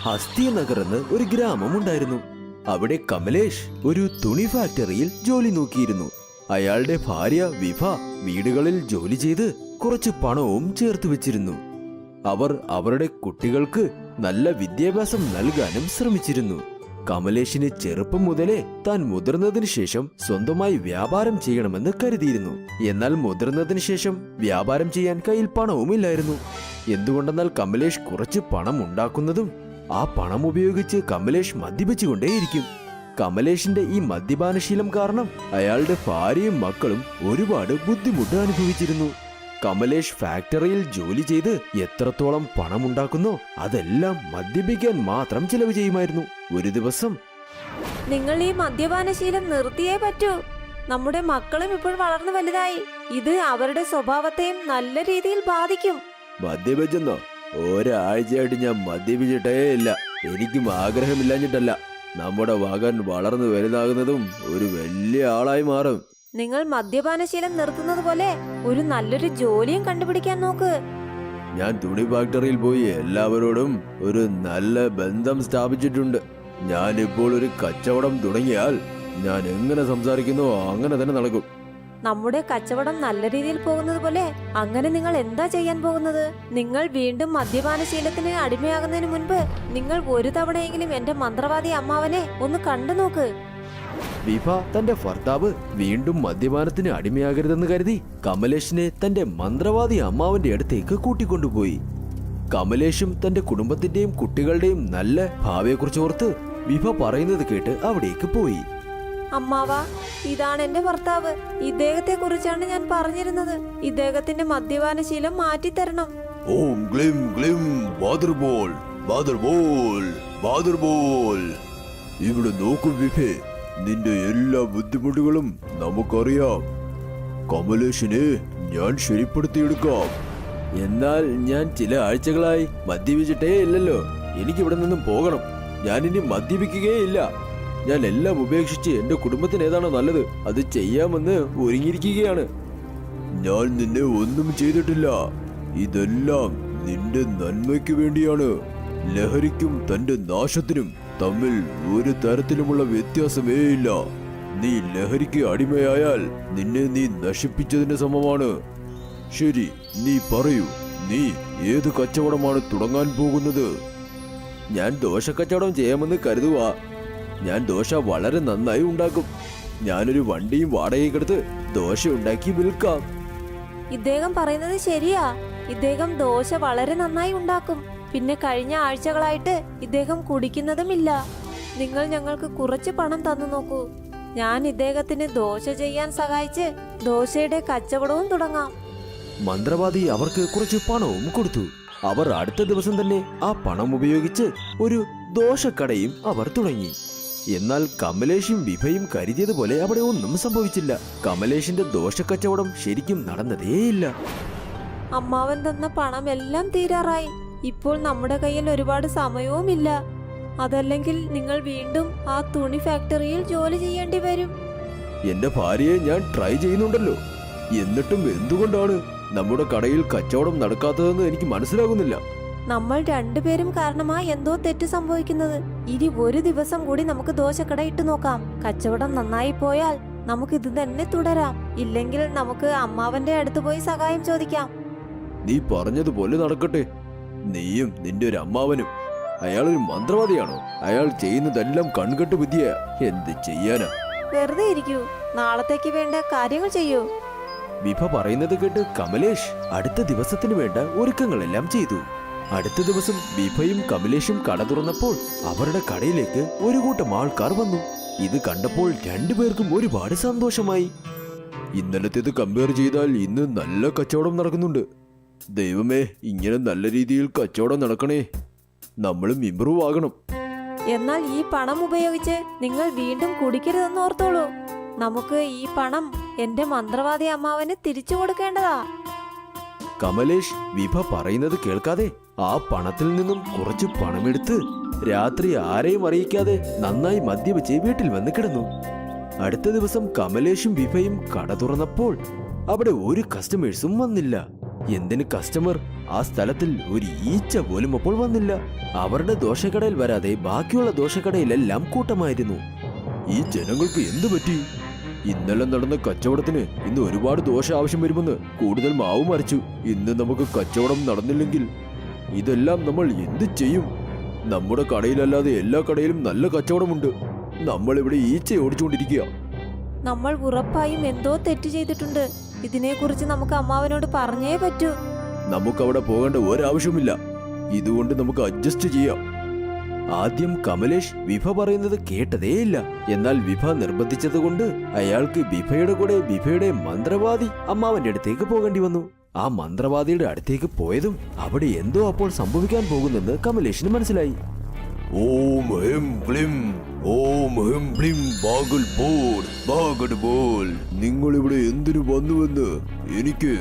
ഹസ്തിനഗർ എന്ന് ഒരു ഗ്രാമം ഉണ്ടായിരുന്നു. അവിടെ കമലേഷ് ഒരു തുണി ഫാക്ടറിയിൽ ജോലി നോക്കിയിരുന്നു. അയാളുടെ ഭാര്യ വിഭ വീടുകളിൽ ജോലി ചെയ്ത് കുറച്ച് പണവും ചേർത്ത് വെച്ചിരുന്നു. അവർ അവരുടെ കുട്ടികൾക്ക് നല്ല വിദ്യാഭ്യാസം നൽകാനും ശ്രമിച്ചിരുന്നു. കമലേഷിന് ചെറുപ്പം മുതലേ താൻ മുതിർന്നതിന് ശേഷം സ്വന്തമായി വ്യാപാരം ചെയ്യണമെന്ന് കരുതിയിരുന്നു. എന്നാൽ മുതിർന്നതിന് ശേഷം വ്യാപാരം ചെയ്യാൻ കയ്യിൽ പണവുമില്ലായിരുന്നു. എന്തുകൊണ്ടെന്നാൽ കമലേഷ് കുറച്ച് പണം ഉണ്ടാക്കുന്നതും ആ പണം ഉപയോഗിച്ച് കമലേഷ് മദ്യപിച്ചുകൊണ്ടേയിരിക്കും. കമലേഷിന്റെ ഈ മദ്യപാനശീലം കാരണം അയാളുടെ ഭാര്യയും മക്കളും ഒരുപാട് ബുദ്ധിമുട്ട് അനുഭവിച്ചിരുന്നു. കമലേഷ് ഫാക്ടറിയിൽ ജോലി ചെയ്ത് എത്രത്തോളം പണം ഉണ്ടാക്കുന്നോ അതെല്ലാം മദ്യപിക്കാൻ മാത്രം ചിലവ് ചെയ്യുമായിരുന്നു. ഒരു ദിവസം, നിങ്ങൾ ഈ മദ്യപാനശീലം നിർത്തിയേ പറ്റൂ. നമ്മുടെ മക്കളും ഇപ്പോൾ വളർന്നു വലുതായി. ഇത് അവരുടെ സ്വഭാവത്തെയും നല്ല രീതിയിൽ ബാധിക്കും. മദ്യപിച്ചെന്നോ? ഒരാഴ്ചയായിട്ട് ഞാൻ മദ്യപിച്ചിട്ടേ ഇല്ല. എനിക്കും ആഗ്രഹമില്ലാഞ്ഞിട്ടല്ല. നമ്മുടെ മകൻ വളർന്നു വലുതാകുന്നതും ഒരു വലിയ ആളായി മാറും. നിങ്ങൾ മദ്യപാനശീലം നിർത്തുന്നത് പോലെ ഒരു നല്ലൊരു ജോലിയും കണ്ടുപിടിക്കാൻ നോക്ക്. ഞാൻ തുണി ഫാക്ടറിയിൽ പോയി എല്ലാവരോടും ഒരു നല്ല ബന്ധം സ്ഥാപിച്ചിട്ടുണ്ട്. ഞാൻ ഇപ്പോൾ ഒരു കച്ചവടം തുടങ്ങിയാൽ ഞാൻ എങ്ങനെ സംസാരിക്കുന്നോ അങ്ങനെ തന്നെ നടക്കും. നമ്മുടെ കച്ചവടം നല്ല രീതിയിൽ പോകുന്നത് പോലെ അങ്ങനെ നിങ്ങൾ എന്താ ചെയ്യാൻ പോകുന്നത്? നിങ്ങൾ വീണ്ടും മദ്യപാനശീലത്തിന് അടിമയാകുന്നതിന് മുൻപ് നിങ്ങൾ ഒരു തവണയെങ്കിലും എന്റെ മന്ത്രവാദി അമ്മാവനെ ഒന്ന് കണ്ടു നോക്ക്. വിഭ തന്റെ ഭർത്താവ് വീണ്ടും മദ്യപാനത്തിന് അടിമയാകരുതെന്ന് കരുതി കമലേഷിനെ തന്റെ മന്ത്രവാദി അമ്മാവന്റെ അടുത്തേക്ക് കൂട്ടിക്കൊണ്ടുപോയി. കമലേഷും തന്റെ കുടുംബത്തിന്റെയും കുട്ടികളുടെയും നല്ല ഭാവിയെക്കുറിച്ച് ഓർത്ത് വിഭ പറയുന്നത് കേട്ട് അവിടേക്ക് പോയി. അമ്മാവ, ഇതാണ് എന്റെ ഭർത്താവ്. ഇദ്ദേഹത്തെ കുറിച്ചാണ് ഞാൻ പറഞ്ഞിരുന്നത്. ഇദ്ദേഹത്തിന്റെ മദ്യപാനശീലം മാറ്റിത്തരണം. ഓം ഗ്ലിം ഗ്ലിം ബാദർബോൾ ബാദർബോൾ ബാദർബോൾ. ഇവിടെ നോക്കൂ വിഭേ, നിന്റെ എല്ലാ ബുദ്ധിമുട്ടുകളും നമുക്കറിയാം. കമലേഷിനെ ഞാൻ ശരിപ്പെടുത്തിയെടുക്കാം. എന്നാൽ ഞാൻ ചില ആഴ്ചകളായി മദ്യപിച്ചിട്ടേ ഇല്ലല്ലോ. എനിക്കിവിടെ നിന്നും പോകണം. ഞാനിനി മദ്യപിക്കുകയില്ല. ഞാൻ എല്ലാം ഉപേക്ഷിച്ച് എന്റെ കുടുംബത്തിന് ഏതാണോ നല്ലത് അത് ചെയ്യാമെന്ന് ഒരുങ്ങിയിരിക്കുകയാണ്. ഞാൻ നിന്നെ ഒന്നും ചെയ്തിട്ടില്ല. ഇതെല്ലാം നിന്റെ നന്മയ്ക്ക് വേണ്ടിയാണ്. ലഹരിക്കും തന്റെ നാശത്തിനും തമ്മിൽ ഒരു തരത്തിലുമുള്ള വ്യത്യാസമേ ഇല്ല. നീ ലഹരിക്ക് അടിമയായാൽ നിന്നെ നീ നശിപ്പിച്ചതിന് സമമാണ്. ശരി, നീ പറയൂ, നീ ഏത് കച്ചവടമാണ് തുടങ്ങാൻ പോകുന്നത്? ഞാൻ ദോശക്കച്ചവടം ചെയ്യാമെന്ന് കരുതുക. ഞാൻ ദോശ വളരെ നന്നായി ഉണ്ടാക്കും. ഞാനൊരു വണ്ടിയും വാടകയ്ക്കെടുത്ത് ദോശ ഉണ്ടാക്കി വിൽക്കാം. ഇദ്ദേഹം പറയുന്നത് ശരിയാ. ഇദ്ദേഹം ദോശ വളരെ നന്നായി ഉണ്ടാക്കും. പിന്നെ കഴിഞ്ഞ ആഴ്ചകളായിട്ട് ഇദ്ദേഹം കുടിക്കുന്നതുമില്ല. നിങ്ങൾ ഞങ്ങൾക്ക് കുറച്ച് പണം തന്നു നോക്കൂ. ഞാൻ ഇദ്ദേഹത്തിന് ദോശ ചെയ്യാൻ സഹായിച്ച് ദോശയുടെ കച്ചവടവും തുടങ്ങാം. മന്ത്രവാദി അവർക്ക് കുറച്ച് പണവും കൊടുത്തു. അവർ അടുത്ത ദിവസം തന്നെ ആ പണം ഉപയോഗിച്ച് ഒരു ദോശക്കടയും അവർ തുടങ്ങി. എന്നാൽ കമലേഷും വിഭയും കരുതിയതുപോലെ അവിടെ ഒന്നും സംഭവിച്ചില്ല. കമലേഷിന്റെ ദോശക്കച്ചവടം ശരിക്കും നടന്നതേയില്ല. അമ്മാവൻ തന്ന പണം എല്ലാം തീരാറായി. ഇപ്പോൾ നമ്മുടെ കയ്യിൽ ഒരുപാട് സമയവുമില്ല. അതല്ലെങ്കിൽ നിങ്ങൾ വീണ്ടും ആ തുണി ഫാക്ടറിയിൽ ജോലി ചെയ്യേണ്ടി വരും. എന്റെ ഭാര്യയെ ഞാൻ ട്രൈ ചെയ്യുന്നുണ്ടല്ലോ. എന്നിട്ടും എന്തുകൊണ്ടാണ് നമ്മുടെ കടയിൽ കച്ചവടം നടക്കാത്തതെന്ന് എനിക്ക് മനസ്സിലാകുന്നില്ല. നമ്മൾ രണ്ടുപേരും കാരണമായി എന്തോ തെറ്റ് സംഭവിക്കുന്നത്. ഇനി ഒരു ദിവസം കൂടി നമുക്ക് ദോശക്കട ഇട്ട് നോക്കാം. കച്ചവടം നന്നായി പോയാൽ നമുക്ക് ഇത് തന്നെ തുടരാം. ഇല്ലെങ്കിൽ നമുക്ക് അമ്മാവന്റെ അടുത്ത് പോയി സഹായം ചോദിക്കാം. നീ പറഞ്ഞതുപോലെ നടക്കട്ടെ. നീയും നിന്റെ ഒരു അമ്മാവനും. അയാളൊരു മന്ത്രവാദിയാണോ? അയാൾ ചെയ്യുന്നതെല്ലാം കൺകെട്ട് വിദ്യ. എന്ത് ചെയ്യാനാ? വെറുതെ ഇരിക്കൂ. നാളത്തേക്ക് വേണ്ട കാര്യങ്ങൾ ചെയ്യൂ. വിഭ പറയുന്നത് കേട്ട് കമലേഷ് അടുത്ത ദിവസത്തിന് വേണ്ട ഒരുക്കങ്ങളെല്ലാം ചെയ്തു. അടുത്ത ദിവസം വിഭയും കമലേഷും കട തുറന്നപ്പോൾ അവരുടെ കടയിലേക്ക് ഒരു കൂട്ടം ആൾക്കാർ വന്നു. ഇത് കണ്ടപ്പോൾ രണ്ടുപേർക്കും ഒരുപാട് സന്തോഷമായി. ഇന്നലത്തേത് കമ്പയർ ചെയ്താൽ ഇന്ന് നല്ല കച്ചവടം നടക്കുന്നുണ്ട്. ദൈവമേ, ഇങ്ങനെ നല്ല രീതിയിൽ കച്ചവടം നടക്കണേ. നമ്മളും ഇംപ്രൂവ് ആകണം. എന്നാൽ ഈ പണം ഉപയോഗിച്ച് നിങ്ങൾ വീണ്ടും കുടിക്കരുതെന്ന് ഓർത്തോളൂ. നമുക്ക് ഈ പണം എന്റെ മന്ത്രവാദി അമ്മാവന് തിരിച്ചു കൊടുക്കേണ്ടതാ. കമലേഷ് വിഭ പറയുന്നത് കേൾക്കാതെ ആ പണത്തിൽ നിന്നും കുറച്ച് പണമെടുത്ത് രാത്രി ആരെയും അറിയിക്കാതെ നന്നായി മദ്യപിച്ച് വീട്ടിൽ വന്ന് കിടന്നു. അടുത്ത ദിവസം കമലേഷും വിഭയും കട തുറന്നപ്പോൾ അവിടെ ഒരു കസ്റ്റമേഴ്സും വന്നില്ല. എന്തിന് കസ്റ്റമർ ആ സ്ഥലത്തിൽ ഒരു ഈച്ച പോലും അപ്പോൾ വന്നില്ല. അവരുടെ ദോശക്കടയിൽ വരാതെ ബാക്കിയുള്ള ദോശക്കടയിലെല്ലാം കൂട്ടമായിരുന്നു. ഈ ജനങ്ങൾക്ക് എന്തു പറ്റി? ഇന്നലെ നടന്ന കച്ചവടത്തിന് ഇന്ന് ഒരുപാട് ദോശ ആവശ്യം വരുമെന്ന് കൂടുതൽ മാവ് മറിച്ചു. ഇന്ന് നമുക്ക് കച്ചവടം നടന്നില്ലെങ്കിൽ ഇതെല്ലാം നമ്മൾ എന്ത് ചെയ്യും? നമ്മുടെ കടയിലല്ലാതെ എല്ലാ കടയിലും നല്ല കച്ചവടമുണ്ട്. നമ്മൾ ഇവിടെ ഈച്ച ഓടിച്ചുകൊണ്ടിരിക്കുക. നമ്മൾ ഉറപ്പായും എന്തോ തെറ്റ് ചെയ്തിട്ടുണ്ട്. ഇതിനെക്കുറിച്ച് നമുക്ക് അമ്മാവനോട് പറഞ്ഞേ പറ്റൂ. നമുക്കവിടെ പോകേണ്ട ഒരാവശ്യമില്ല. ഇതുകൊണ്ട് നമുക്ക് അഡ്ജസ്റ്റ് ചെയ്യാം. ആദ്യം കമലേഷ് വിഭ പറയുന്നത് കേട്ടതേയില്ല. എന്നാൽ വിഭ നിർബന്ധിച്ചതുകൊണ്ട് അയാൾക്ക് വിഭയുടെ കൂടെ വിഭയുടെ മന്ത്രവാദി അമ്മാവന്റെ അടുത്തേക്ക് പോകേണ്ടി വന്നു. ആ മന്ത്രവാദിയുടെ അടുത്തേക്ക് പോയതും അവിടെ എന്തോ അപ്പോൾ സംഭവിക്കാൻ പോകുന്നെന്ന് കമലേഷിന് മനസ്സിലായി. ഓം ഹെം ക്ലിം, ഓം ഹെം ക്ലിം ബാഗുൽ ബോൾ, ബാഗഡ് ബോൾ. നിങ്ങൾ ഇവിടെ എന്തിനു വന്നുവെന്ന് എനിക്ക്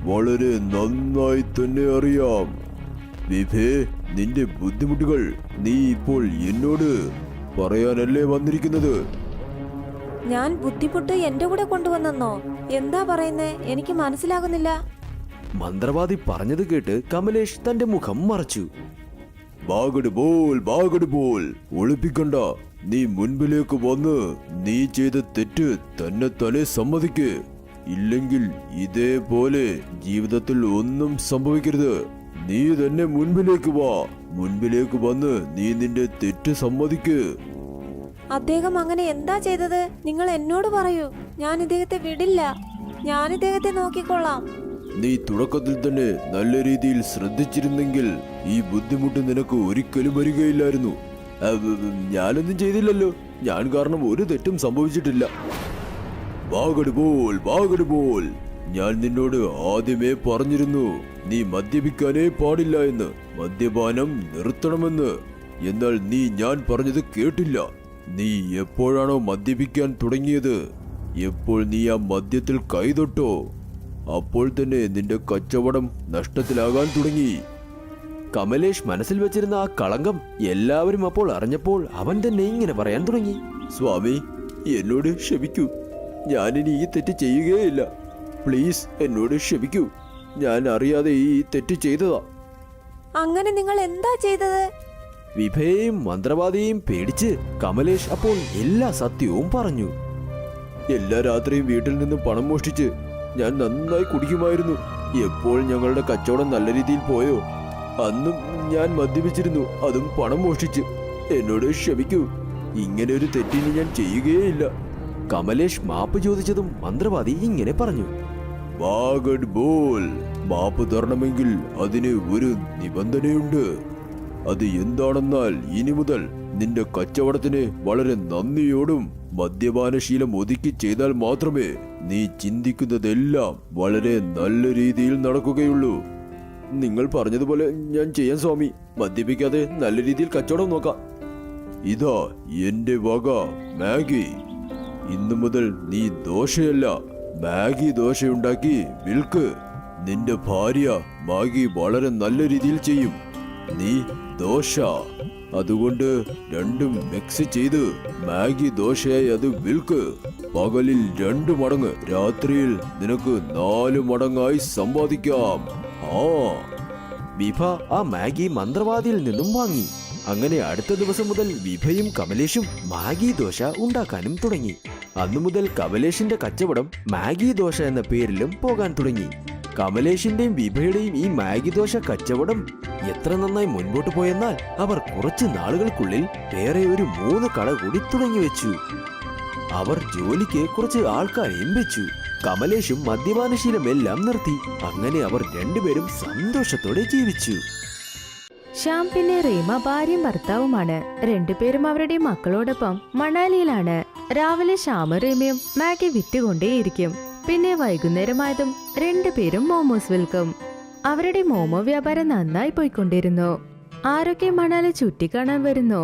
വളരെ നന്നായി തന്നെ അറിയാം. വിഭേ, നിന്റെ ബുദ്ധിമുട്ടുകൾ നീ ഇപ്പോൾ എന്നോട് പറയാനല്ലേ വന്നിരിക്കുന്നത്? ഞാൻ ബുദ്ധിമുട്ട് എന്റെ കൂടെ കൊണ്ടുവന്നെന്നോ? എന്താ പറയുന്നേ? എനിക്ക് മനസ്സിലാകുന്നില്ല. മന്ത്രവാദി പറഞ്ഞത് കേട്ട് കമലേഷ് തന്റെ മുഖം മറച്ചു. ബാഗഡ് ബോൾ, ബാഗഡ് ബോൾ. ഒളിപ്പിക്കണ്ട. നീ മുൻപിലേക്ക് വന്ന് നീ ചെയ്ത തെറ്റ് തന്നെ സമ്മതിക്ക്. ഇല്ലെങ്കിൽ ഇതേപോലെ ജീവിതത്തിൽ ഒന്നും സംഭവിക്കരുത്. നീ തന്നെ മുൻപിലേക്ക് വാ. മുൻപിലേക്ക് വന്ന് നീ നിന്റെ തെറ്റ് സമ്മതിക്ക്. അദ്ദേഹം അങ്ങനെ എന്താ ചെയ്തത്? നിങ്ങൾ എന്നോട് പറയൂ. ഞാൻ ഇദ്ദേഹത്തെ വിടില്ല. ഞാൻ ഇദ്ദേഹത്തെ നോക്കിക്കൊള്ളാം. നീ തുടക്കത്തിൽ തന്നെ നല്ല രീതിയിൽ ശ്രദ്ധിച്ചിരുന്നെങ്കിൽ ഈ ബുദ്ധിമുട്ട് നിനക്ക് ഒരിക്കലും വരികയില്ലായിരുന്നു. ഞാനൊന്നും ചെയ്തില്ലല്ലോ. ഞാൻ കാരണം ഒരു തെറ്റും സംഭവിച്ചിട്ടില്ല. ബാഗഡ് ബോൾ, ബാഗഡ് ബോൾ. ഞാൻ നിന്നോട് ആദ്യമേ പറഞ്ഞിരുന്നു നീ മദ്യപിക്കാനേ പാടില്ല എന്ന്, മദ്യപാനം നിർത്തണമെന്ന്. എന്നാൽ നീ ഞാൻ പറഞ്ഞത് കേട്ടില്ല. നീ എപ്പോഴാണോ മദ്യപിക്കാൻ തുടങ്ങിയത്, എപ്പോൾ നീ ആ മദ്യത്തിൽ കൈതൊട്ടോ അപ്പോൾ തന്നെ നിന്റെ കച്ചവടം നഷ്ടത്തിലാകാൻ തുടങ്ങി. കമലേഷ് മനസ്സിൽ വെച്ചിരുന്ന ആ കളങ്കം എല്ലാവരും അപ്പോൾ അറിഞ്ഞപ്പോൾ അവൻ തന്നെ ഇങ്ങനെ പറയാൻ തുടങ്ങി. സ്വാമി, എന്നോട് ക്ഷമിക്കൂ. ഞാനിനി ഈ തെറ്റ് ചെയ്യുകയില്ല. പ്ലീസ് എന്നോട് ക്ഷമിക്കൂ. ഞാൻ അറിയാതെ ഈ തെറ്റ് ചെയ്തതാ. അങ്ങനെ നിങ്ങൾ എന്താ ചെയ്തത്? വിഭയെയും മന്ത്രവാദിയെയും പേടിച്ച് കമലേഷ് അപ്പോൾ എല്ലാ സത്യവും പറഞ്ഞു. എല്ലാ രാത്രിയും വീട്ടിൽ നിന്നും പണം മോഷ്ടിച്ച് ഞാൻ നന്നായി കുടിക്കുമായിരുന്നു. എപ്പോൾ ഞങ്ങളുടെ കച്ചവടം നല്ല രീതിയിൽ പോയോ അന്നും ഞാൻ മദ്യപിച്ചിരുന്നു, അതും പണം മോഷ്ടിച്ച്. എന്നോട് ക്ഷമിക്കൂ. ഇങ്ങനെ ഒരു തെറ്റിന് ഞാൻ ചെയ്യുകയില്ല. കമലേഷ് മാപ്പ് ചോദിച്ചതും മന്ത്രവാദി ഇങ്ങനെ പറഞ്ഞു. ബാഗഡ് ബോൾ. മാപ്പ് തരണമെങ്കിൽ അതിന് ഒരു നിബന്ധനയുണ്ട്. അത് എന്താണെന്നാൽ ഇനി മുതൽ നിന്റെ കച്ചവടത്തിന് വളരെ നന്ദിയോടും മദ്യപാനശീലം ഒതുക്കി ചെയ്താൽ മാത്രമേ നീ ചിന്തിക്കുന്നതെല്ലാം വളരെ നല്ല രീതിയിൽ നടക്കുകയുള്ളൂ. നിങ്ങൾ പറഞ്ഞതുപോലെ ഞാൻ ചെയ്യാൻ സ്വാമി. മദ്യപിക്കാതെ നല്ല രീതിയിൽ കച്ചവടം നോക്കാം. ഇതാ എന്റെ വക മാഗി. ഇന്നു മുതൽ നീ ദോശയല്ല, മാഗി ദോശയുണ്ടാക്കി വിൽക്ക്. നിന്റെ ഭാര്യ മാഗി വളരെ നല്ല രീതിയിൽ ചെയ്യും. നീ ദോശ. അതുകൊണ്ട് രണ്ടും മിക്സ് ചെയ്ത് മാഗി ദോശയായി അത് വിൽക്ക്. പകലിൽ 2 മടങ്ങ്, രാത്രിയിൽ നിനക്ക് 4 മടങ്ങായി സമ്പാദിക്കാം. വിഭ ആ മാഗി മന്ത്രവാദിയിൽ നിന്നും വാങ്ങി. അങ്ങനെ അടുത്ത ദിവസം മുതൽ വിഭയും കമലേഷും മാഗി ദോശ ഉണ്ടാക്കാനും തുടങ്ങി. അന്നു മുതൽ കമലേഷിന്റെ കച്ചവടം മാഗി ദോശ എന്ന പേരിലും പോകാൻ തുടങ്ങി. കമലേഷിന്റെയും വിഭയുടെയും ഈ മാഗി ദോശ കച്ചവടം എത്ര നന്നായി മുൻപോട്ട് പോയെന്നാൽ അവർ കുറച്ച് നാളുകൾക്കുള്ളിൽ വേറെ ഒരു 3 കട കൂടി തുടങ്ങി വെച്ചു. അവർ ജോലിക്ക് കുറച്ച് ആൾക്കാരെയും വെച്ചു. കമലേഷും മദ്യപാനശീലമെല്ലാം നിർത്തി. അങ്ങനെ അവർ രണ്ടുപേരും സന്തോഷത്തോടെ ജീവിച്ചു. ശ്യാം പിന്നെ റീമ ഭാര്യയും ഭർത്താവുമാണ്. രണ്ടുപേരും അവരുടെ മക്കളോടൊപ്പം മണാലിയിലാണ്. രാവിലെ ശ്യാമും റീമയും മാഗി വിറ്റുകൊണ്ടേയിരിക്കും. പിന്നെ വൈകുന്നേരമായതും രണ്ടുപേരും മോമോസ് വിൽക്കും. അവരുടെ മോമോ വ്യാപാരം നന്നായി പോയിക്കൊണ്ടിരുന്നു. ആരൊക്കെ മണാലി ചുറ്റിക്കാണാൻ വരുന്നു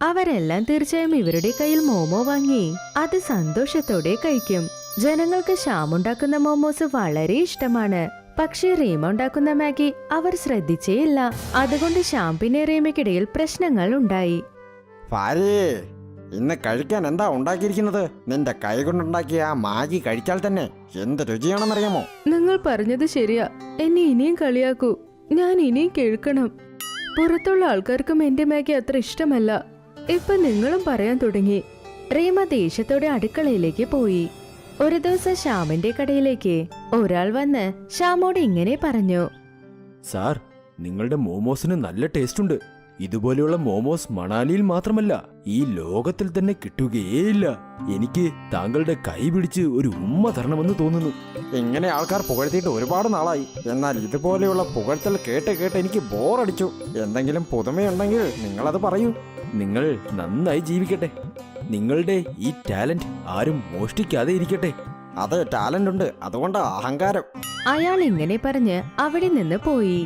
അവരെല്ലാം തീർച്ചയായും ഇവരുടെ കയ്യിൽ മോമോ വാങ്ങി അത് സന്തോഷത്തോടെ കഴിക്കും. ജനങ്ങൾക്ക് ശ്യാമുണ്ടാക്കുന്ന മോമോസ് വളരെ ഇഷ്ടമാണ്. പക്ഷേ റീമ ഉണ്ടാക്കുന്ന മാഗി അവർ ശ്രദ്ധിച്ചേയില്ല. അതുകൊണ്ട് ശ്യാം പിന്നെ റീമയ്ക്കിടയിൽ പ്രശ്നങ്ങൾ ഉണ്ടായി. ഭാര്യേ, ഇന്ന് കഴിക്കാൻ എന്താ ഉണ്ടാക്കിയിരിക്കുന്നത്? നിന്റെ കൈ കൊണ്ടുണ്ടാക്കിയ ആ മാഗി കഴിച്ചാൽ തന്നെ എന്ത് രുചിയാണെന്നറിയാമോ? നിങ്ങൾ പറഞ്ഞത് ശരിയാ. എന്നെ ഇനിയും കളിയാക്കൂ. ഞാൻ ഇനിയും കേൾക്കണം. പുറത്തുള്ള ആൾക്കാർക്കും എന്റെ മാഗി അത്ര ഇഷ്ടമല്ല. ഇപ്പൊ നിങ്ങളും പറയാൻ തുടങ്ങി. റീമ ദേഷ്യത്തോടെ അടുക്കളയിലേക്ക് പോയി. ഒരു ദിവസം ശ്യാമിന്റെ കടയിലേക്ക് ഒരാൾ വന്ന് ശ്യാമോട് ഇങ്ങനെ പറഞ്ഞു. സാർ, നിങ്ങളുടെ മോമോസിന് നല്ല ടേസ്റ്റ് ഉണ്ട്. ഇതുപോലെയുള്ള മോമോസ് മണാലിയിൽ മാത്രമല്ല, ഈ ലോകത്തിൽ തന്നെ കിട്ടുകയേയില്ല. എനിക്ക് താങ്കളുടെ കൈ പിടിച്ച് ഒരു ഉമ്മ തരണമെന്ന് തോന്നുന്നു. ഇങ്ങനെ ആൾക്കാർ പുകഴ്ത്തിയിട്ട് ഒരുപാട് നാളായി. എന്നാൽ ഇതുപോലെയുള്ള പുകഴ്ത്തൽ കേട്ട് കേട്ട് എനിക്ക് ബോറടിച്ചു. എന്തെങ്കിലും പുതുമയുണ്ടെങ്കിൽ നിങ്ങളത് പറയൂ. നിങ്ങൾ നന്നായി ജീവിക്കട്ടെ. നിങ്ങളുടെ ഈ ടാലന്റ് ആരും മോഷ്ടിക്കാതെ ഇരിക്കട്ടെ. അത് ടാലന്റ് ഉണ്ട്, അതുകൊണ്ടാ അഹങ്കാരം. അയാൾ ഇങ്ങനെ പറഞ്ഞ് അവിടെ നിന്ന് പോയി.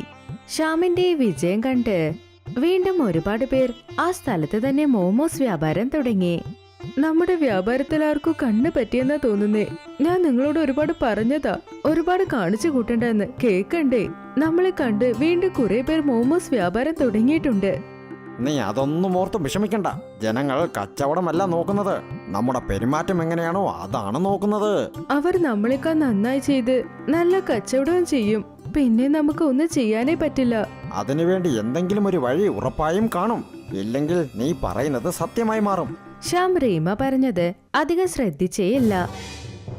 ശ്യാമിന്റെ ഈ വിജയം കണ്ട് വീണ്ടും ഒരുപാട് പേർ ആ സ്ഥലത്ത് തന്നെ മോമോസ് വ്യാപാരം തുടങ്ങി. നമ്മുടെ വ്യാപാരത്തിൽ ആർക്കും കണ്ണ് പറ്റിയെന്നാ തോന്നുന്നേ. ഞാൻ നിങ്ങളോട് ഒരുപാട് പറഞ്ഞതാ, ഒരുപാട് കാണിച്ചു കൂട്ടണ്ടെന്ന്. കേക്കണ്ടേ? നമ്മളെ കണ്ട് വീണ്ടും കുറെ പേർ മോമോസ് വ്യാപാരം തുടങ്ങിയിട്ടുണ്ട്. നീ അതൊന്നും ഓർത്ത് വിഷമിക്കണ്ട. ജനങ്ങൾ കച്ചവടമല്ല നോക്കുന്നത്, നമ്മുടെ പെരുമാറ്റം എങ്ങനെയാണോ അതാണ് നോക്കുന്നത്. അവർ നമ്മളെക്കാൾ നന്നായി ചെയ്ത് നല്ല കച്ചവടവും ചെയ്യും. പിന്നെ നമുക്ക് ഒന്നും ചെയ്യാനേ പറ്റില്ല. അതിനുവേണ്ടി എന്തെങ്കിലും ഒരു വഴി ഉറപ്പായും കാണും. ഇല്ലെങ്കിൽ നീ പറയുന്നത് സത്യമായി മാറും. ശ്യാം റീമ പറഞ്ഞത് അധികം ശ്രദ്ധിച്ചേയില്ല.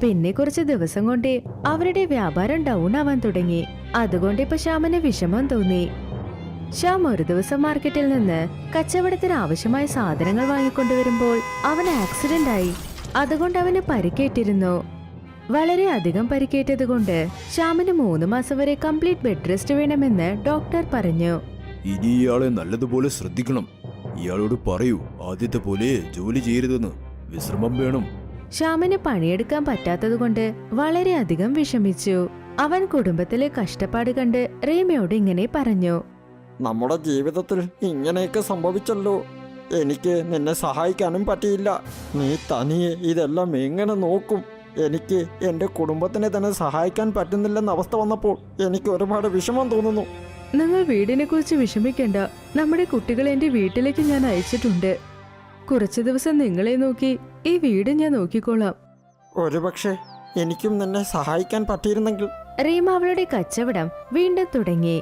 പിന്നെ കുറച്ച് ദിവസം കൊണ്ടേ അവരുടെ വ്യാപാരം ഡൗൺ ആവാൻ തുടങ്ങി. അതുകൊണ്ട് ഇപ്പൊ ശ്യാമിന് വിഷമം തോന്നി. ശ്യാം ഒരു ദിവസം മാർക്കറ്റിൽ നിന്ന് കച്ചവടത്തിന് ആവശ്യമായ സാധനങ്ങൾ വാങ്ങിക്കൊണ്ടുവരുമ്പോൾ അവന് ആക്സിഡന്റ് ആയി. അതുകൊണ്ട് അവന് പരിക്കേറ്റിരുന്നു. വളരെ അധികം പരിക്കേറ്റതുകൊണ്ട് ശ്യാമിന് 3 മാസം വരെ കംപ്ലീറ്റ് ബെഡ് റെസ്റ്റ് വേണമെന്ന് ഡോക്ടർ പറഞ്ഞു. ഇനി ഇയാളെ നല്ലതുപോലെ ശ്രദ്ധിക്കണം. ഇയാളോട് പറയൂ, ആദ്യത്തെ പോലെ ജോലി ചെയ്യരുതെന്ന്. വിശ്രമം വേണം. ശ്യാമിന് പണിയെടുക്കാൻ പറ്റാത്തതുകൊണ്ട് വളരെയധികം വിഷമിച്ചു. അവൻ കുടുംബത്തിലെ കഷ്ടപ്പാട് കണ്ട് റീമയോട് ഇങ്ങനെ പറഞ്ഞു. നമ്മുടെ ജീവിതത്തിൽ ഇങ്ങനെയൊക്കെ സംഭവിച്ചല്ലോ. എനിക്ക് നിന്നെ സഹായിക്കാനും പറ്റിയില്ല. നീ തനിയെ ഇതെല്ലാം എങ്ങനെ നോക്കും? എനിക്ക് എൻ്റെ കുടുംബത്തിനെ തന്നെ സഹായിക്കാൻ പറ്റുന്നില്ലെന്ന അവസ്ഥ വന്നപ്പോൾ എനിക്ക് ഒരുപാട് വിഷമം തോന്നുന്നു. നിങ്ങൾ വീടിനെ കുറിച്ച് വിഷമിക്കണ്ട. നമ്മുടെ കുട്ടികളെ എന്റെ വീട്ടിലേക്ക് ഞാൻ അയച്ചിട്ടുണ്ട്. കുറച്ചു ദിവസം നിങ്ങളെ നോക്കി ഈ വീട് ഞാൻ നോക്കിക്കോളാം. ഒരുപക്ഷെ എനിക്കും നിന്നെ സഹായിക്കാൻ പറ്റിയിരുന്നെങ്കിൽ. റീമ അവളുടെ കച്ചവടം വീണ്ടും തുടങ്ങി.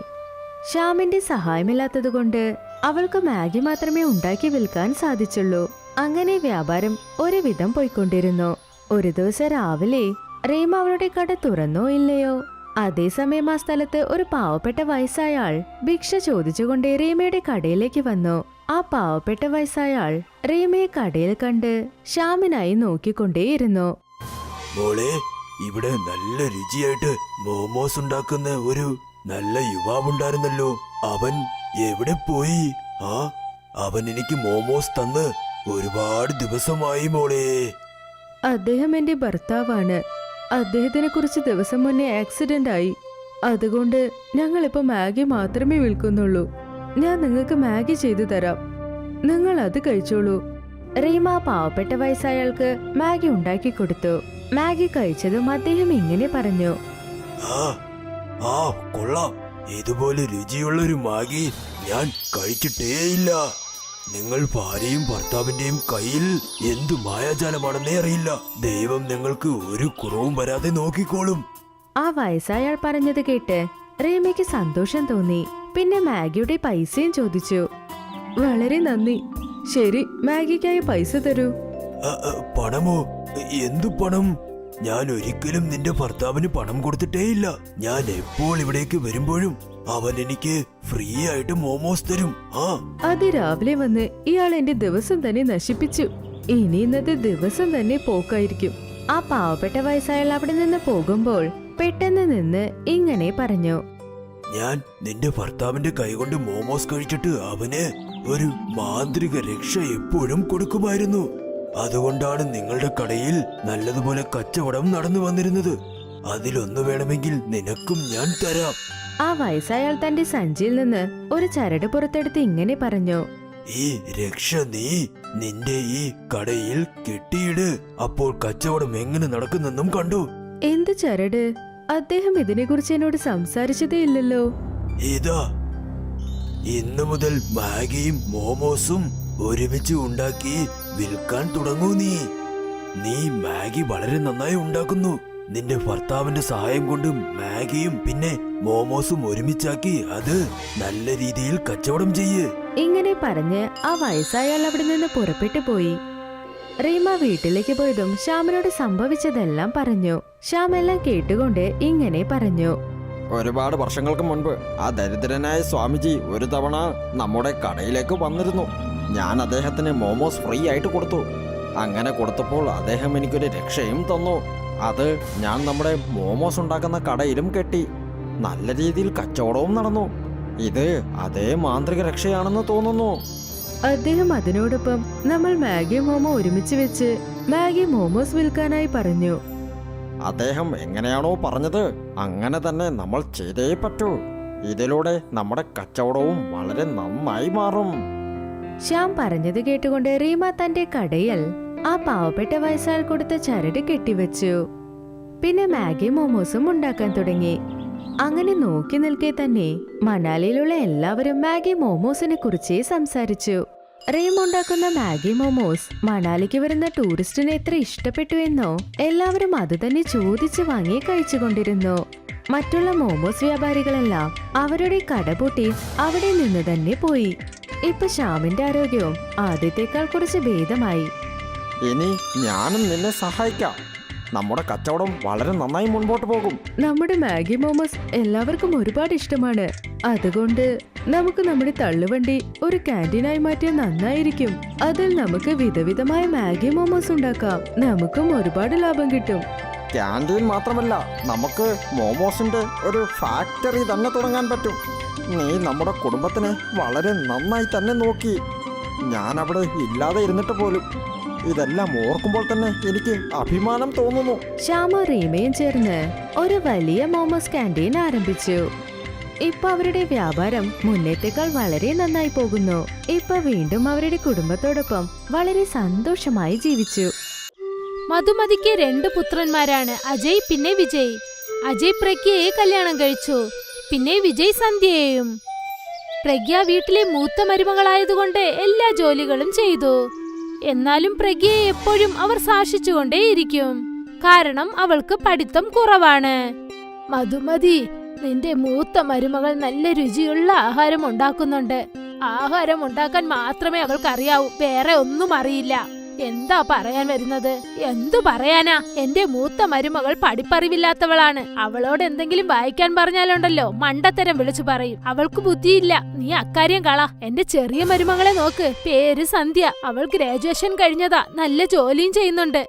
ശ്യാമിന്റെ സഹായമില്ലാത്തതുകൊണ്ട് അവൾക്ക് മാഗി മാത്രമേ ഉണ്ടാക്കി വിൽക്കാൻ സാധിച്ചുള്ളൂ. അങ്ങനെ വ്യാപാരം ഒരുവിധം പോയിക്കൊണ്ടിരുന്നു. ഒരു ദിവസം രാവിലെ റീമ അവളുടെ കട തുറന്നോ ഇല്ലയോ. അതേസമയം ആ സ്ഥലത്ത് ഒരു പാവപ്പെട്ട വയസ്സായ ആൾ ഭിക്ഷ ചോദിച്ചുകൊണ്ട് റീമയുടെ കടയിലേക്ക് വന്നു. ആ പാവപ്പെട്ട വയസ്സായ ആൾ റീമയെ കടയിൽ കണ്ട് ശ്യാമിനായി നോക്കിക്കൊണ്ടേയിരുന്നു. മോളെ, ഇവിടെ നല്ല രുചിയായിട്ട് മോമോസ് ഉണ്ടാക്കുന്ന ഒരു നല്ല യുവാവുണ്ടായിരുന്നല്ലോ. അവൻ എവിടെ പോയി? അവൻ എനിക്ക് മോമോസ് തന്ന് ഒരുപാട് ദിവസമായി മോളെ. അദ്ദേഹം എന്റെ ഭർത്താവാണ്. അദ്ദേഹത്തിനെ കുറിച്ച് ദിവസം മുന്നേ ആക്സിഡന്റ് ആയി. അതുകൊണ്ട് ഞങ്ങളിപ്പോ മാഗി മാത്രമേ വിൽക്കുന്നുള്ളൂ. ഞാൻ നിങ്ങൾക്ക് മാഗി ചെയ്തു തരാം, നിങ്ങൾ അത് കഴിച്ചോളൂ. റീമ പാവപ്പെട്ട വയസ്സായാൾക്ക് മാഗി ഉണ്ടാക്കി കൊടുത്തു. മാഗി കഴിച്ചതും അദ്ദേഹം ഇങ്ങനെ പറഞ്ഞു. കൊള്ളാം. ഇതുപോലെ രുചിയുള്ളൊരു മാഗി ഞാൻ കഴിച്ചിട്ടേയില്ല. നിങ്ങൾ ഭാര്യയും ഭർത്താവിന്റെയും കയ്യിൽ എന്തു മായാജാലമാണെന്നേ അറിയില്ല. ദൈവം നിങ്ങൾക്ക് ഒരു കുറവും വരാതെ നോക്കിക്കോളും. ആ വയസ്സായാൾ പറഞ്ഞത് കേട്ട് റീമയ്ക്ക് സന്തോഷം തോന്നി. പിന്നെ മാഗിയുടെ പൈസയും ചോദിച്ചു. വളരെ നന്ദി. ശരി, മാഗിക്കായി പൈസ തരൂ. പണമോ? എന്തു പണം? ഞാൻ ഒരിക്കലും നിന്റെ ഭർത്താവിന് പണം കൊടുത്തിട്ടേയില്ല. ഞാൻ എപ്പോൾ ഇവിടേക്ക് വരുമ്പോഴും അവൻ എനിക്ക് ഫ്രീ ആയിട്ട് മോമോസ് തരും. അതിരാവിലെ വന്ന് ഇയാൾ എന്റെ ദിവസം തന്നെ നശിപ്പിച്ചു. ഇനി ഇന്നത്തെ ദിവസം തന്നെ പോക്കായിരിക്കും. ആ പാവപ്പെട്ട വയസ്സായാൾ അവിടെ നിന്ന് പോകുമ്പോൾ പെട്ടെന്ന് നിന്ന് ഇങ്ങനെ പറഞ്ഞു. ഞാൻ നിന്റെ ഭർത്താവിന്റെ കൈകൊണ്ട് മോമോസ് കഴിച്ചിട്ട് അവന് ഒരു മാന്ത്രിക രക്ഷ എപ്പോഴും കൊടുക്കുമായിരുന്നു. അതുകൊണ്ടാണ് നിങ്ങളുടെ കടയിൽ നല്ലതുപോലെ കച്ചവടം നടന്നു വന്നിരുന്നത്. അതിലൊന്നു വേണമെങ്കിൽ നിനക്കും ഞാൻ തരാം. ആ വയസ്സായാൾ തന്റെ സഞ്ചിയിൽ നിന്ന് ഒരു ചരട് പുറത്തെടുത്ത് ഇങ്ങനെ പറഞ്ഞു. ഈ രക്ഷ നീ നിന്റെ ഈ കടയിൽ കെട്ടിയിട്. അപ്പോൾ കച്ചവടം എങ്ങനെ നടക്കുന്നെന്നും കണ്ടു. എന്ത് ചരട്? അദ്ദേഹം ഇതിനെക്കുറിച്ച് എന്നോട് സംസാരിച്ചതേ ഇല്ലല്ലോ. ഇതാ, ഇന്നു മുതൽ മാഗിയും മോമോസും ഒരുമിച്ച് ഉണ്ടാക്കി വിൽക്കാൻ തുടങ്ങൂ. നീ മാഗി വളരെ നന്നായി ഉണ്ടാക്കുന്നു. നിന്റെ ഭർത്താവിന്റെ സഹായം കൊണ്ട് മാഗിയും പിന്നെ മോമോസും ഒരുമിച്ചാക്കി അത് നല്ല രീതിയിൽ കച്ചവടം ചെയ്യ്. ഇങ്ങനെ പറഞ്ഞ് ആ വയസ്സായാൾ അവിടെ നിന്ന് പുറപ്പെട്ടു പോയി. റീമ വീട്ടിലേക്ക് പോയതും ശ്യാമിനോട് സംഭവിച്ചതെല്ലാം പറഞ്ഞു. ശ്യാം എല്ലാം കേട്ടുകൊണ്ട് ഇങ്ങനെ പറഞ്ഞു. ഒരുപാട് വർഷങ്ങൾക്ക് മുൻപ് ആ ദരിദ്രനായ സ്വാമിജി ഒരു തവണ നമ്മുടെ കടയിലേക്ക് വന്നിരുന്നു. ഞാൻ അദ്ദേഹത്തിന് മോമോസ് ഫ്രീ ആയിട്ട് കൊടുത്തു. അങ്ങനെ കൊടുത്തപ്പോൾ അദ്ദേഹം എനിക്കൊരു രക്ഷയും തന്നു. അത് ഞാൻ നമ്മുടെ മോമോസ് ഉണ്ടാക്കുന്ന കടയിലും കെട്ടി. നല്ല രീതിയിൽ കച്ചവടവും നടന്നു. ഇത് അതേ മാന്ത്രിക രക്ഷയാണെന്ന് തോന്നുന്നു. അദ്ദേഹം അതിനോടൊപ്പം നമ്മൾ മാഗി മോമോ ഒരുമിച്ച് വെച്ച് മാഗി മോമോസ് വിൽക്കാനായി പറഞ്ഞു. അദ്ദേഹം എങ്ങനെയാണോ പറഞ്ഞത് അങ്ങനെ തന്നെ നമ്മൾ ചെയ്തേ പറ്റൂ. ഇതിലൂടെ നമ്മുടെ കച്ചവടവും വളരെ നന്നായി മാറും. ശ്യാം പറഞ്ഞത് കേട്ടുകൊണ്ട് റീമ തന്റെ കടയിൽ ആ പാവപ്പെട്ട വയസ്സാൾ കൊടുത്ത ചരട് കെട്ടിവെച്ചു. പിന്നെ മാഗി മോമോസും ഉണ്ടാക്കാൻ തുടങ്ങി. അങ്ങനെ നോക്കി നിൽക്കെ തന്നെ മണാലിയിലുള്ള എല്ലാവരും മാഗി മോമോസിനെ കുറിച്ചേ സംസാരിച്ചു. റീമ ഉണ്ടാക്കുന്ന മാഗി മോമോസ് മണാലിക്ക് വരുന്ന ടൂറിസ്റ്റിന് എത്ര ഇഷ്ടപ്പെട്ടു എന്നോ എല്ലാവരും അത് തന്നെ ചോദിച്ചു വാങ്ങി കഴിച്ചുകൊണ്ടിരുന്നു. മറ്റുള്ള മോമോസ് വ്യാപാരികളെല്ലാം അവരുടെ കട പൂട്ടി അവിടെ നിന്ന് തന്നെ പോയി. ഇപ്പൊ ശ്യാമിന്റെ ആരോഗ്യവും ആദ്യത്തേക്കാൾ കുറച്ച് ഭേദമായി. ഇനി ഞാനും നിന്നെ സഹായിക്കാം. നമ്മുടെ കച്ചവടം വളരെ നന്നായി മുൻപോട്ട് പോകും. നമ്മുടെ മാഗി മോമോസ് എല്ലാവർക്കും ഒരുപാട് ഇഷ്ടമാണ്. അതുകൊണ്ട് നമുക്ക് നമ്മുടെ തള്ളുവണ്ടി ഒരു ക്യാൻറ്റീനായി മാറ്റിയാൽ നന്നായിരിക്കും. അതിൽ നമുക്ക് വിധവിധമായ മാഗി മോമോസ് ഉണ്ടാക്കാം. നമുക്കും ഒരുപാട് ലാഭം കിട്ടും. ക്യാൻറ്റീൻ മാത്രമല്ല, നമുക്ക് മോമോസിന്റെ ഒരു ഫാക്ടറി തന്നെ തുടങ്ങാൻ പറ്റും. നീ നമ്മുടെ കുടുംബത്തിനെ വളരെ നന്നായി തന്നെ നോക്കി. ഞാൻ അവിടെ ഇല്ലാതെ ഇരുന്നിട്ട് പോലും ഇതെല്ലാം ഓർക്കുമ്പോൾ തന്നെ എനിക്ക് അഭിമാനം തോന്നുന്നു. ശ്യാമും റീമയും ചേർന്ന് ഒരു വലിയ മോമോസ് ക്യാൻറ്റീൻ ആരംഭിച്ചു. ഇപ്പൊ അവരുടെ വ്യാപാരം മുന്നേറ്റേക്കാൾ വളരെ നന്നായി പോകുന്നു. ഇപ്പൊ വീണ്ടും അവരുടെ കുടുംബത്തോടൊപ്പം വളരെ സന്തോഷമായി ജീവിച്ചു. മധുമതിക്ക് 2 പുത്രന്മാരാണ്, അജയ് പിന്നെ വിജയ്. അജയ് പ്രഗ്യയെ കല്യാണം കഴിച്ചു, പിന്നെ വിജയ് സന്ധ്യയെയും. പ്രഗ്യ വീട്ടിലെ മൂത്ത മരുമകളായതുകൊണ്ട് എല്ലാ ജോലികളും ചെയ്തു. എന്നാലും പ്രഗ്യയെ എപ്പോഴും അവർ ശാസിച്ചുകൊണ്ടേയിരിക്കും. കാരണം അവൾക്ക് പഠിത്തം കുറവാണ്. മധുമതി, നിന്റെ മൂത്ത മരുമകൾ നല്ല രുചിയുള്ള ആഹാരം ഉണ്ടാക്കുന്നുണ്ട്. ആഹാരം ഉണ്ടാക്കാൻ മാത്രമേ അവൾക്ക് അറിയാവൂ, വേറെ ഒന്നും അറിയില്ല. എന്താ പറയാൻ വരുന്നത്? എന്തു പറയാനാ? എന്റെ മൂത്ത മരുമകൾ പഠിപ്പറിവില്ലാത്തവളാണ്. അവളോട് എന്തെങ്കിലും വായിക്കാൻ പറഞ്ഞാലുണ്ടല്ലോ മണ്ടത്തരം വിളിച്ചു പറയും. അവൾക്ക് ബുദ്ധിയില്ല. നീ അക്കാര്യം കള. എന്റെ ചെറിയ മരുമകളെ നോക്ക്, പേര് സന്ധ്യ. അവൾ ഗ്രാജുവേഷൻ കഴിഞ്ഞതാ, നല്ല ജോലിയും ചെയ്യുന്നുണ്ട്.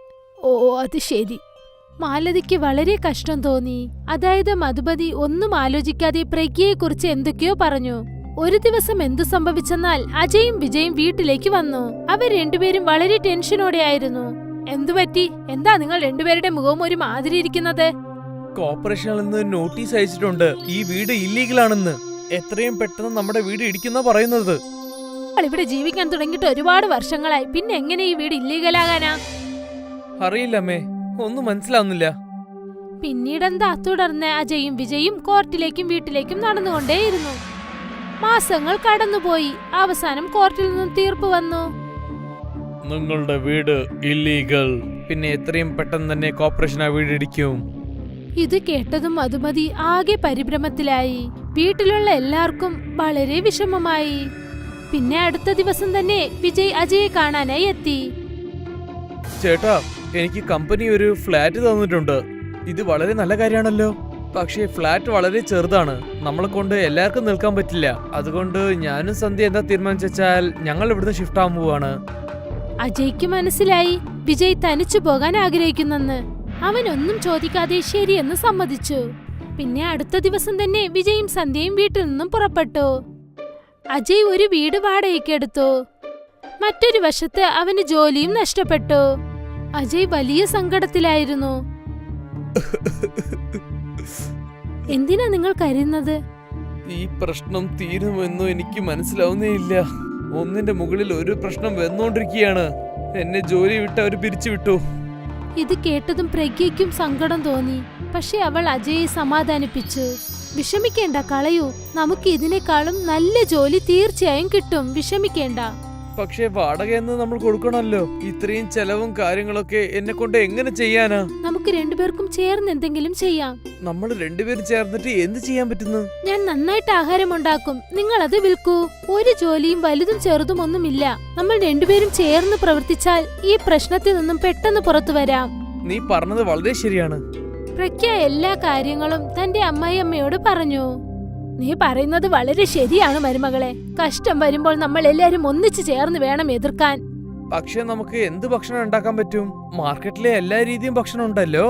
ഓ, അത് ശരി. മാലതിക്ക് വളരെ കഷ്ടം തോന്നി. അതായത് മധുമതി ഒന്നും ആലോചിക്കാതെ പ്രഗ്യയെ കുറിച്ച് എന്തൊക്കെയോ പറഞ്ഞു. ഒരു ദിവസം എന്തു സംഭവിച്ചെന്നാൽ അജയും വിജയും വീട്ടിലേക്ക് വന്നു. അവർ രണ്ടുപേരും വളരെ ടെൻഷനോടെ ആയിരുന്നു. എന്തുപറ്റി? എന്താ നിങ്ങൾ രണ്ടുപേരുടെ മുഖവും ഒരു മാതിരി ഇരിക്കുന്നത്? കോർപ്പറേഷനിൽ നിന്ന് നോട്ടീസ് അയച്ചിട്ടുണ്ട്, ഈ വീട് ഇല്ലീഗൽ ആണെന്ന്. എത്രയും പെട്ടെന്ന് നമ്മുടെ വീട് ഇടിക്കുന്ന പറയുന്നത്. ഇവിടെ ജീവിക്കാൻ തുടങ്ങിയിട്ട് ഒരുപാട് വർഷങ്ങളായി, പിന്നെ എങ്ങനെ ഈ വീട് ഇല്ലീഗലാകാനാ? അറിയില്ലമ്മേ, ഒന്നും മനസ്സിലാവുന്നില്ല. പിന്നീടെന്താ? തുടർന്ന് അജയും വിജയും കോർട്ടിലേക്കും വീട്ടിലേക്കും നടന്നുകൊണ്ടേയിരുന്നു. മാസങ്ങൾ കടന്നുപോയി. അവസാനം കോർട്ടിൽ നിന്നും തീർപ്പ് വന്നു. നിങ്ങളുടെ വീട് ഇല്ലീഗൽ. പിന്നെ എത്രയും പെട്ടെന്ന് തന്നെ കോർപ്പറേഷൻ ആ വീട് ഇടിക്കും. ഇത് കേട്ടതും മധുമതി ആകെ പരിഭ്രമത്തിലായി. വീട്ടിലുള്ള എല്ലാവർക്കും വളരെ വിഷമമായി. പിന്നെ അടുത്ത ദിവസം തന്നെ വിജയ് അജയെ കാണാനായി എത്തി. ചേട്ടാ, എനിക്ക് കമ്പനി ഒരു ഫ്ലാറ്റ് തന്നിട്ടുണ്ട്. ഇത് വളരെ നല്ല കാര്യമാണല്ലോ. പക്ഷേ ഫ്ലാറ്റ് വളരെ ചെറുതാണ്, നമ്മളെ കൊണ്ട് എല്ലാവർക്കും നിൽക്കാൻ പറ്റില്ല. അതുകൊണ്ട് ഞാനും സന്ധ്യ എന്താ തീരുമാനിച്ചാൽ ഞങ്ങൾ ഇവിടുന്ന് ഷിഫ്റ്റ് ആവാൻ പോവാണ്. അജയ്ക്ക് മനസ്സിലായി വിജയ് തനിച്ചു പോകാൻ ആഗ്രഹിക്കുന്നെന്ന്. അവനൊന്നും ചോദിക്കാതെ ശരിയെന്ന് സമ്മതിച്ചു. പിന്നെ അടുത്ത ദിവസം തന്നെ വിജയും സന്ധ്യയും വീട്ടിൽ നിന്നും പുറപ്പെട്ടു. അജയ് ഒരു വീട് വാടകയ്ക്ക് എടുത്തു. മറ്റൊരു വശത്ത് അവന് ജോലിയും നഷ്ടപ്പെട്ടു. അജയ് വലിയ സങ്കടത്തിലായിരുന്നു. എന്തിനാ നിങ്ങൾ കരയുന്നത്? ഈ പ്രശ്നം തീരുമെന്നോ എനിക്ക് മനസ്സിലാവുന്നേ ഇല്ല. ഒന്നിന്റെ മുകളിൽ ഒരു പ്രശ്നം വന്നുകൊണ്ടിരിക്കുകയാണ്. എന്നെ ജോലി വിട്ട് അവർ പിരിച്ചുവിട്ടു. ഇത് കേട്ടതും പ്രഗ്യയ്ക്കും സങ്കടം തോന്നി. പക്ഷെ അവൾ അജയെ സമാധാനിപ്പിച്ചു. വിഷമിക്കേണ്ട, കളയൂ. നമുക്ക് ഇതിനേക്കാളും നല്ല ജോലി തീർച്ചയായും കിട്ടും, വിഷമിക്കേണ്ട. പക്ഷേ വാടകയെന്ന് നമ്മൾ കൊടുക്കണമല്ലോ. ഇത്രയും ചെലവും കാര്യങ്ങളൊക്കെ എന്നെ കൊണ്ട് എങ്ങനെ ചെയ്യാനാ? നമുക്ക് രണ്ടുപേർക്കും ചേർന്ന് എന്തെങ്കിലും ചെയ്യാം. നമ്മൾ രണ്ടുപേരും ചേർന്നിട്ട് എന്ത് ചെയ്യാൻ പറ്റുന്നു? ഞാൻ നന്നായിട്ട് ആഹാരം ഉണ്ടാക്കും, നിങ്ങൾ അത് വിൽക്കൂ. ഒരു ജോലിയും വലുതും ചെറുതും ഒന്നുമില്ല. നമ്മൾ രണ്ടുപേരും ചേർന്ന് പ്രവർത്തിച്ചാൽ ഈ പ്രശ്നത്തിൽ നിന്നും പെട്ടെന്ന് പുറത്തു വരാം. നീ പറഞ്ഞത് വളരെ ശരിയാണ്. പ്രഖ്യ എല്ലാ കാര്യങ്ങളും തന്റെ അമ്മായിയമ്മയോട് പറഞ്ഞു. നീ പറയുന്നത് വളരെ ശരിയാണ് മരുമകളെ. കഷ്ടം വരുമ്പോൾ നമ്മൾ എല്ലാരും ഒന്നിച്ചു ചേർന്ന് വേണം എതിർക്കാൻ. പക്ഷെ നമുക്ക് എന്ത് ഭക്ഷണം ഉണ്ടാക്കാൻ പറ്റും? മാർക്കറ്റിലെ എല്ലാ രീതിയും ഭക്ഷണം ഉണ്ടല്ലോ.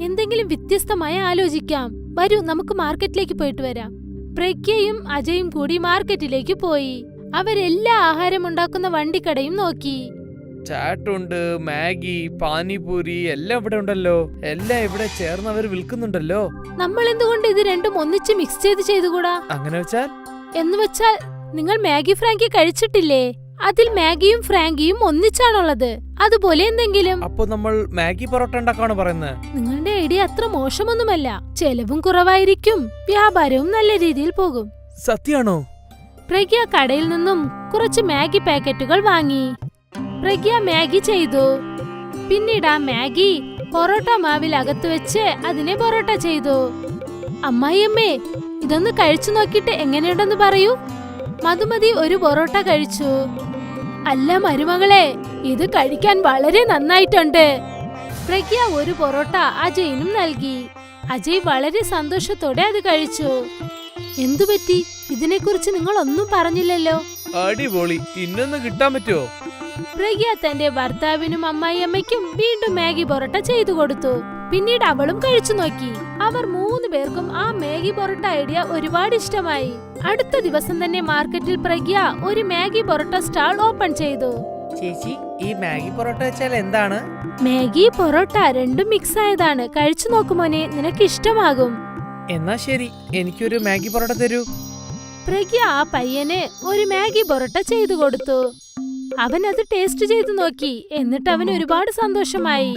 എന്തെങ്കിലും വ്യത്യസ്തമായി ആലോചിക്കാം. വരൂ, നമുക്ക് മാർക്കറ്റിലേക്ക് പോയിട്ട് വരാം. പ്രഖ്യയും അജയും കൂടി മാർക്കറ്റിലേക്ക് പോയി. അവരെല്ലാ ആഹാരം ഉണ്ടാക്കുന്ന വണ്ടിക്കടയും നോക്കി. ചാട്ടുണ്ട്, മാഗി, പാനിപൂരി എല്ലാം ഇവിടെ ഉണ്ടല്ലോ. എല്ലാം ഇവിടെ ചേർന്ന് അവർ വിൽക്കുന്നുണ്ടല്ലോ. നമ്മൾ എന്തുകൊണ്ട് ഇത് രണ്ടും ഒന്നിച്ച് മിക്സ് ചെയ്തുകൂടാ? അങ്ങനെ വെച്ചാൽ? എന്നുവെച്ചാൽ നിങ്ങൾ മാഗി ഫ്രാങ്കി കഴിച്ചിട്ടില്ലേ? അതിൽ മാഗിയും ഫ്രാങ്കിയും ഒന്നിച്ചാണുള്ളത്. അതുപോലെ എന്തെങ്കിലും. അപ്പൊ നമ്മൾ മാഗി പൊറോട്ട ഉണ്ടാക്കാണ് പറയുന്നത്. നിങ്ങളുടെ ഐഡിയ അത്ര മോശമൊന്നുമല്ല. ചെലവും കുറവായിരിക്കും, വ്യാപാരവും നല്ല രീതിയിൽ പോകും. സത്യാണോ? പ്രഗ്യ കടയിൽ നിന്നും കുറച്ച് മാഗി പാക്കറ്റുകൾ വാങ്ങി. പ്രഗ്യ മാഗി ചെയ്തു. പിന്നീട് ആ മാഗി പൊറോട്ട മാവിൽ അകത്ത് വെച്ച് അതിനെ പൊറോട്ട ചെയ്തു. അമ്മായിയമ്മേ, ഇതൊന്ന് കഴിച്ചു നോക്കിയിട്ട് എങ്ങനെയുണ്ടെന്ന് പറയൂ. മധുമതി ഒരു പൊറോട്ട കഴിച്ചു. അല്ല മരുമകളെ, ഇത് കഴിക്കാൻ വളരെ നന്നായിട്ടുണ്ട്. പ്രഗ്യ ഒരു പൊറോട്ട അജയിനും നൽകി. അജയ് വളരെ സന്തോഷത്തോടെ അത് കഴിച്ചു. എന്തുപറ്റി? ഇതിനെക്കുറിച്ച് നിങ്ങൾ ഒന്നും പറഞ്ഞില്ലല്ലോ. അടിപൊളി, ഇന്നൊന്ന് കിട്ടാൻ പറ്റുമോ? പ്രഗ്യ തന്റെ ഭർത്താവിനും അമ്മായിയമ്മയ്ക്കും വീണ്ടും മാഗി പൊറോട്ട ചെയ്തു കൊടുത്തു. പിന്നീട് അവളും കഴിച്ചു നോക്കി. അവർ 3 പേർക്കും ആ മാഗി പൊറോട്ട ഐഡിയ ഒരുപാട് ഇഷ്ടമായി. അടുത്ത ദിവസം തന്നെ മാർക്കറ്റിൽ പ്രഗ്യ ഒരു മാഗി പൊറോട്ട സ്റ്റാൾ ഓപ്പൺ ചെയ്തു. ചേച്ചി, ഈ മാഗി പൊറോട്ട വെച്ചാൽ എന്താണ്? മാഗി പൊറോട്ട രണ്ടും മിക്സ് ആയതാണ്. കഴിച്ചു നോക്കുമോനെ, നിനക്ക് ഇഷ്ടമാകും. എന്നാ ശരി, എനിക്കൊരു മാഗി പൊറോട്ട തരൂ. പ്രഗ്യ ആ പയ്യന് ഒരു മാഗി പൊറോട്ട ചെയ്തു കൊടുത്തു. അവൻ അത് ടേസ്റ്റ് ചെയ്തു നോക്കി. എന്നിട്ട് അവന് ഒരുപാട് സന്തോഷമായി.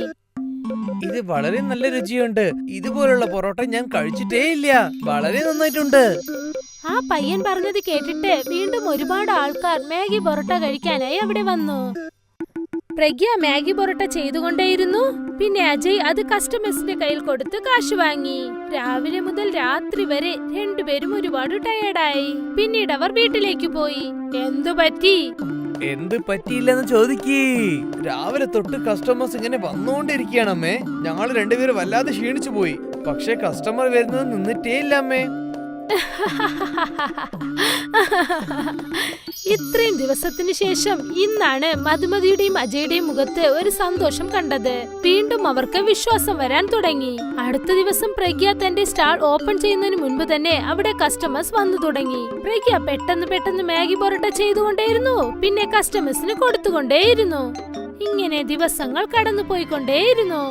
ഇത് വളരെ നല്ല രുചിയുണ്ട്. ഇതുപോലുള്ള പൊറോട്ട ഞാൻ കഴിച്ചിട്ടേ ഇല്ല. വളരെ നന്നായിട്ടുണ്ട്. ആ പയ്യൻ പറഞ്ഞത് കേട്ടിട്ട് വീണ്ടും ഒരുപാട് ആൾക്കാർ മാഗി പൊറോട്ട കഴിക്കാനായി അവിടെ വന്നു. പ്രഗ്യ മാഗി പൊറോട്ട ചെയ്തുകൊണ്ടേയിരുന്നു. പിന്നെ അജയ് അത് കസ്റ്റമേഴ്സിന്റെ കയ്യിൽ കൊടുത്ത് കാശ് വാങ്ങി. രാവിലെ മുതൽ രാത്രി വരെ രണ്ടുപേരും ഒരുപാട് ടയേർഡായി. പിന്നീട് അവർ വീട്ടിലേക്ക് പോയി. എന്തു പറ്റി? എന്ത് പറ്റിയില്ലെന്ന് ചോദിക്കേ. രാവിലെ തൊട്ട് കസ്റ്റമേഴ്സ് ഇങ്ങനെ വന്നുകൊണ്ടിരിക്കുകയാണമ്മേ. ഞങ്ങൾ രണ്ടുപേരും വല്ലാതെ ക്ഷീണിച്ചു പോയി. പക്ഷെ കസ്റ്റമർ വരുന്നത് നിന്നിട്ടേ ഇല്ല അമ്മേ. ഇത്രയും ദിവസത്തിന് ശേഷം ഇന്നാണ് മധുമതിയുടെയും അജയുടെയും മുഖത്ത് ഒരു സന്തോഷം കണ്ടത്. വീണ്ടും അവർക്ക് വിശ്വാസം വരാൻ തുടങ്ങി. അടുത്ത ദിവസം പ്രഗ്യ തന്റെ സ്റ്റാൾ ഓപ്പൺ ചെയ്യുന്നതിന് മുൻപ് തന്നെ അവിടെ കസ്റ്റമേഴ്സ് വന്നു തുടങ്ങി. പ്രഗ്യ പെട്ടെന്ന് മാഗി പൊറോട്ട ചെയ്തുകൊണ്ടേയിരുന്നു. പിന്നെ കസ്റ്റമേഴ്സിന് കൊടുത്തുകൊണ്ടേയിരുന്നു. ഇങ്ങനെ ദിവസങ്ങൾ കടന്നുപോയിക്കൊണ്ടേയിരുന്നു.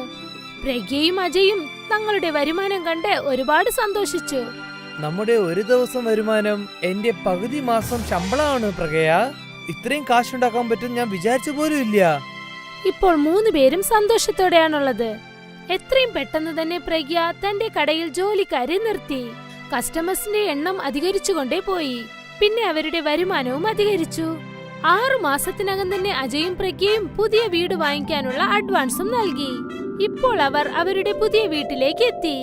പ്രഗ്യയും അജയും തങ്ങളുടെ വരുമാനം കണ്ട് ഒരുപാട് സന്തോഷിച്ചു. നമ്മുടെ ഒരു ദിവസം വരുമാനം എന്റെ പകുതി മാസം ശമ്പളമാണ് പ്രഗയ. ഇത്രയും കാശുണ്ടാക്കാൻ പറ്റും ഞാൻ വിചാരിച്ചു പോലും ഇല്ല. ഇപ്പോൾ 3 പേരും സന്തോഷത്തോടെയാണുള്ളത്. എത്രയും പെട്ടെന്ന് തന്നെ പ്രഗ്യ തന്റെ കടയിൽ ജോലിക്കാരെ നിർത്തി. കസ്റ്റമേഴ്സിന്റെ എണ്ണം അധികരിച്ചുകൊണ്ടേ പോയി. പിന്നെ അവരുടെ വരുമാനവും അധികരിച്ചു. 6 മാസത്തിനകം തന്നെ അജയും പ്രഗ്യയും പുതിയ വീട് വാങ്ങിക്കാനുള്ള അഡ്വാൻസും നൽകി. ഇപ്പോൾ അവർ അവരുടെ പുതിയ വീട്ടിലേക്ക് എത്തി.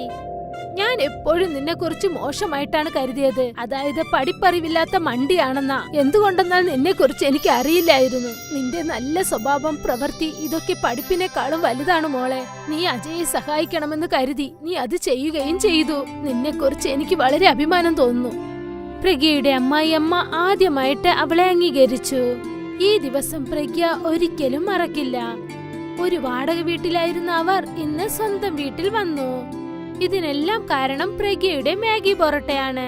ഞാൻ എപ്പോഴും നിന്നെ കുറിച്ച് മോശമായിട്ടാണ് കരുതിയത്. അതായത് പഠിപ്പറിവില്ലാത്ത മണ്ടിയാണെന്ന. എന്തുകൊണ്ടെന്നാൽ നിന്നെ കുറിച്ച് എനിക്ക് അറിയില്ലായിരുന്നു. നിന്റെ നല്ല സ്വഭാവം, പ്രവൃത്തി ഇതൊക്കെ പഠിപ്പിനേക്കാളും വലുതാണ് മോളെ. നീ അജയെ സഹായിക്കണമെന്ന് കരുതി നീ അത് ചെയ്യുകയും ചെയ്തു. നിന്നെ കുറിച്ച് എനിക്ക് വളരെ അഭിമാനം തോന്നുന്നു. പ്രഗ്യയുടെ അമ്മായിയമ്മ ആദ്യമായിട്ട് അവളെ അംഗീകരിച്ചു. ഈ ദിവസം പ്രഗ്യ ഒരിക്കലും മറക്കില്ല. ഒരു വാടക വീട്ടിലായിരുന്ന അവർ ഇന്ന് സ്വന്തം വീട്ടിൽ വന്നു. ഇതിനെല്ലാം കാരണം പ്രഗ്യയുടെ മാഗി പൊറോട്ടയാണ്.